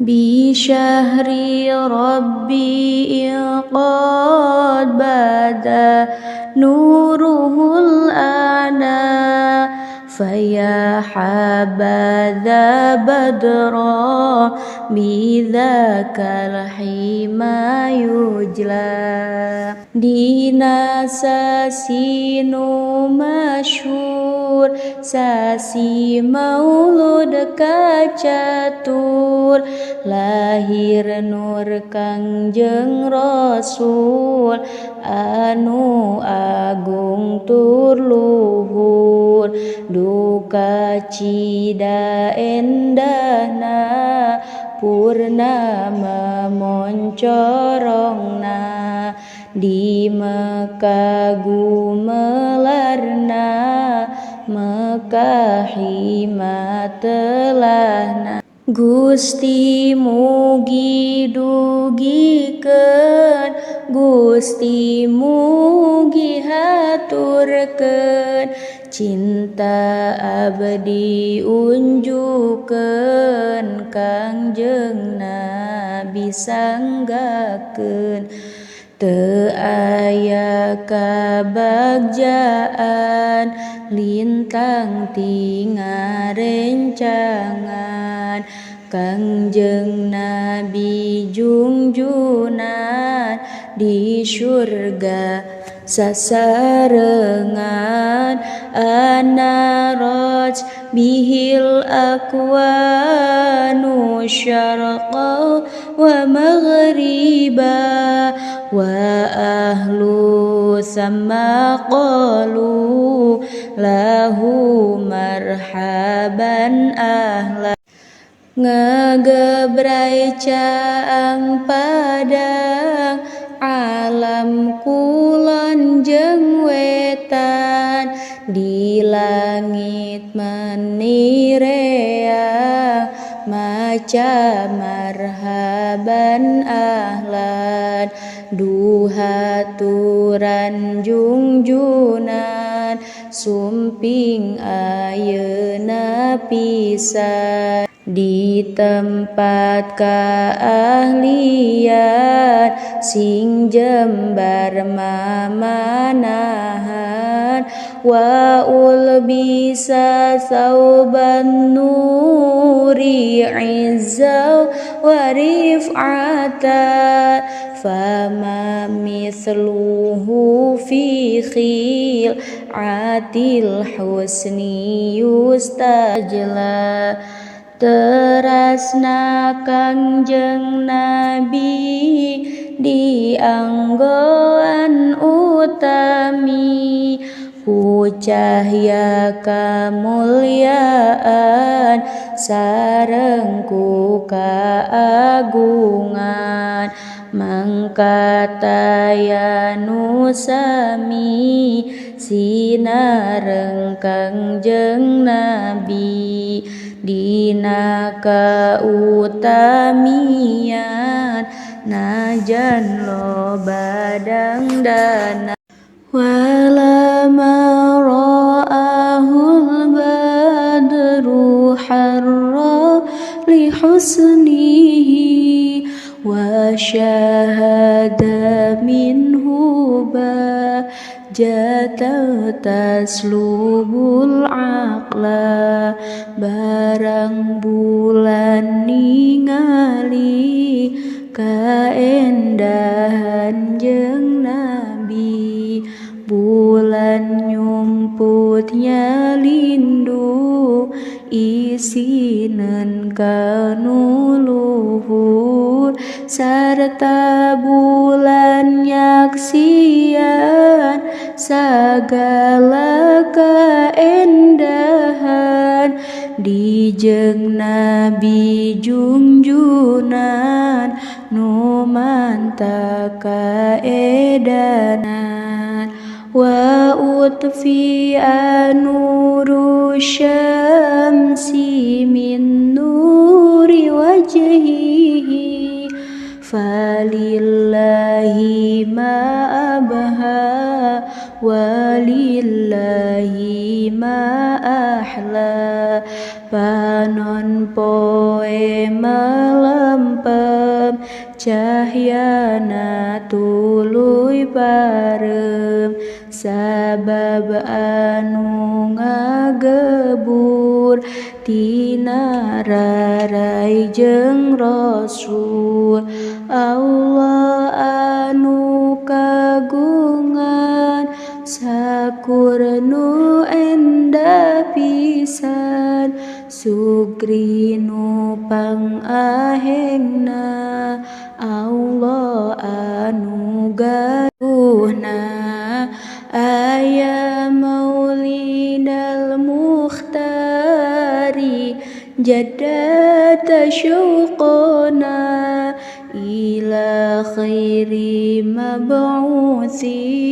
بشهر ربي قد بدا نوره الأعلى فيا حبذا بدرا بذاك الحمى يجلى dina sasi nu masyhur sasi maulud kacatur lahir nur Kangjeng Rasul anu agung tur luhur duka cida endahna purnama moncorongna di Mekah gumelarna Mekahi matelahna Gusti mugi dugikeun Gusti mugi haturkeun cinta abdi unjukeun Kangjeng Nabi sanggakeun teu aya kabagjaan lintang tingarencangan Kangjeng Nabi jungjunan di syurga sasarengan anaroj bihil akwanu syarqa wa maghriba wa ahlu sama qalu lahu marhaban ahla ngagebrai caang padang alam kulon jeung wetan di langit menireang maca marhaban ahlan duhaturan jungjunan sumping ayeuna pisan di tempat keahlian sing jembar mamanahan wa ulbisa sauban nuri izza wa rif'ata fama mithluhu fi khil atil husni yustajla terasna Kangjeng Nabi di anggoan utami ku cahya kamulyaan sareng ku kaagungan mangkataya nu sami sinareng Kangjeng Nabi dina kautamian najan loba dangdana walama ra'ahul badru harra li husnihi wa syahada minhu jata taslubul aqla barang bulan ningali kaendahan jeung Nabi bulan nyumputnya lindu isinen kanu luhur sarta bulan nyaksian sagala kaendahan dijeng Nabi jungjunan nu manta kaedanan wa utfi anuru syamsi min nuri wajhihi falillahi ma abha walillahi ma ahla panon poe melempem cahyana tuluy parem sabab anu ngagebur tina rarai jeung Rasul Allah anu kagungan sakur nu endah pisan sugri nu pangahengna Allah anu gaduhna aya maulidal mukhtari jadda tasyuqona ila khairi mab'uthi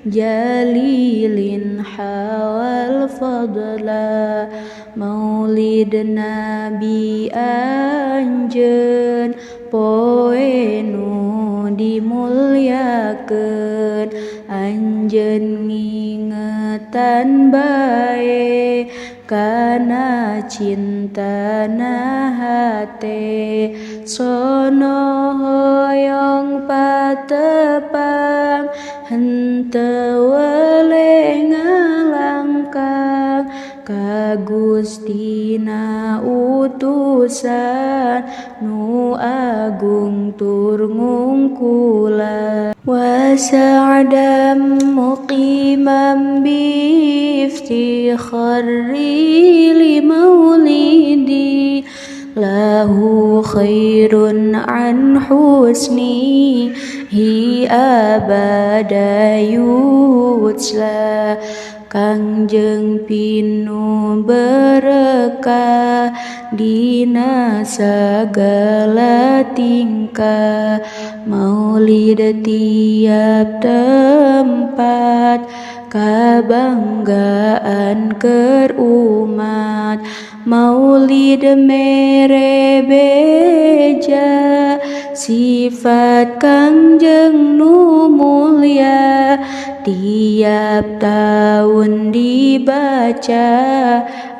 jalilin hawal fadla maulid nabi anjeun poe nu dimulyakeun anjeun ngingetan bae kana cintana hate sono hoyong patepang henteu weuleh ngalangkang ka Gustina utusan nu agung tur ngungkulan wa sa'dam muqimam bi iftikhari li maulidi lahu khairun an husni hi abada yutsla Kangjeng pinu berkah dina sagala tingkah maulid tiap tempat kabanggaan keur umat maulid mere beja sifat Kangjeng nu mulya tiap tahun dibaca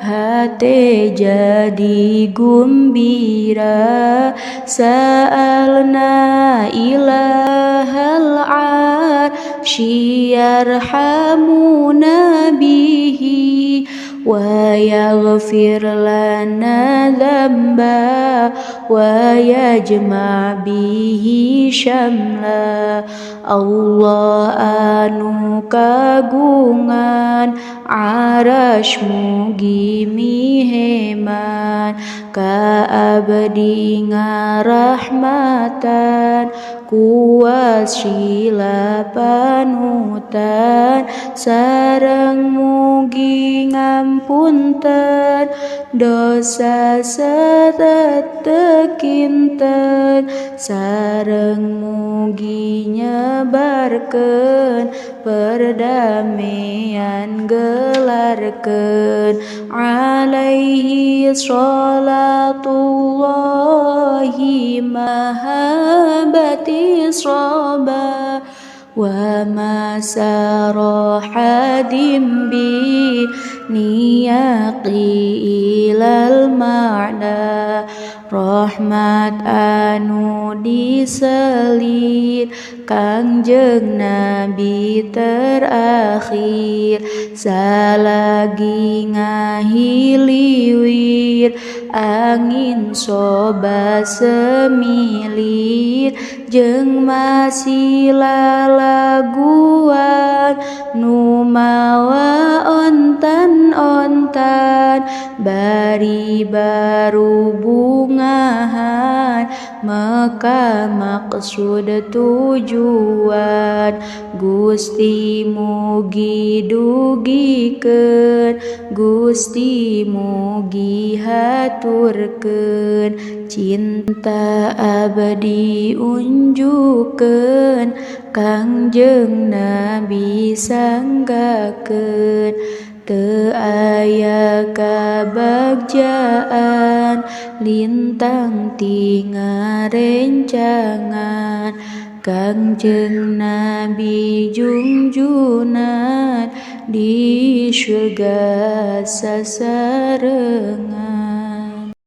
hate jadi gumbira sa'alna ilahal arsy yarhamuna bihi wa yaghfir lana dzamba wa yajma' bihi syamla Allah anu kagungan arasy mugi miheman ka abdi ngarahmatan kuas sila panutan sareng mugi ngampunten dosa satetekinten sareng mugi nyebarkeun perdamaian gelarkeun alaihi sholatullahi mahabati sroba wa masarahadim bi niyaqi ilal ma'na rahmat anu diselir Kangjeng Nabi terakhir salagi ngahiliwir angin soba semilir jeung masih lalaguan nu mawa ontan-ontan bari baru bungahan maka maksud tujuan Gusti mugi dugikeun Gusti mugi haturkeun cinta abdi unjukeun Kangjeng Nabi sanggakeun teu aya kabagjaan lintang tingarencangan Kangjeng Nabi junjungan di syurga sasarengan.